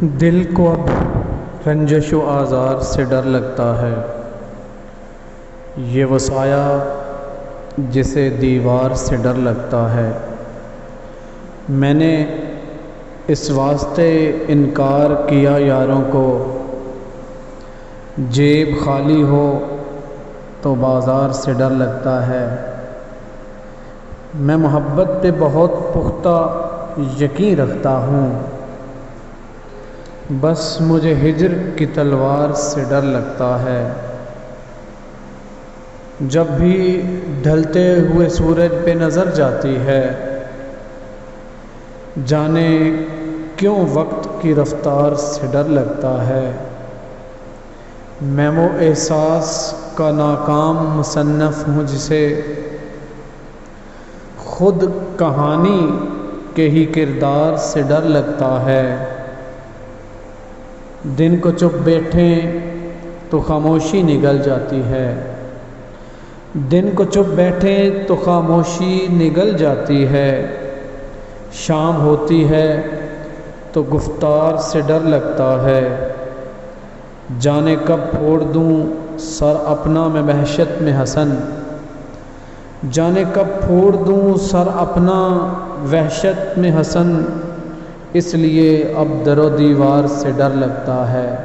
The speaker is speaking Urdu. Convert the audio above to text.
دل کو اب رنجش و آزار سے ڈر لگتا ہے، یہ وہ سایہ جسے دیوار سے ڈر لگتا ہے۔ میں نے اس واسطے انکار کیا یاروں کو، جیب خالی ہو تو بازار سے ڈر لگتا ہے۔ میں محبت پہ بہت پختہ یقین رکھتا ہوں، بس مجھے ہجر کی تلوار سے ڈر لگتا ہے۔ جب بھی ڈھلتے ہوئے سورج پہ نظر جاتی ہے، جانے کیوں وقت کی رفتار سے ڈر لگتا ہے۔ میں وہ احساس کا ناکام مصنف ہوں جسے خود کہانی کے ہی کردار سے ڈر لگتا ہے۔ دن کو چپ بیٹھیں تو خاموشی نگل جاتی ہے، دن کو چپ بیٹھیں تو خاموشی نگل جاتی ہے۔ شام ہوتی ہے تو گفتار سے ڈر لگتا ہے، جانے کب پھوڑ دوں سر اپنا میں وحشت میں حسن، جانے کب پھوڑ دوں سر اپنا وحشت میں حسن، اس لیے اب در و دیوار سے ڈر لگتا ہے۔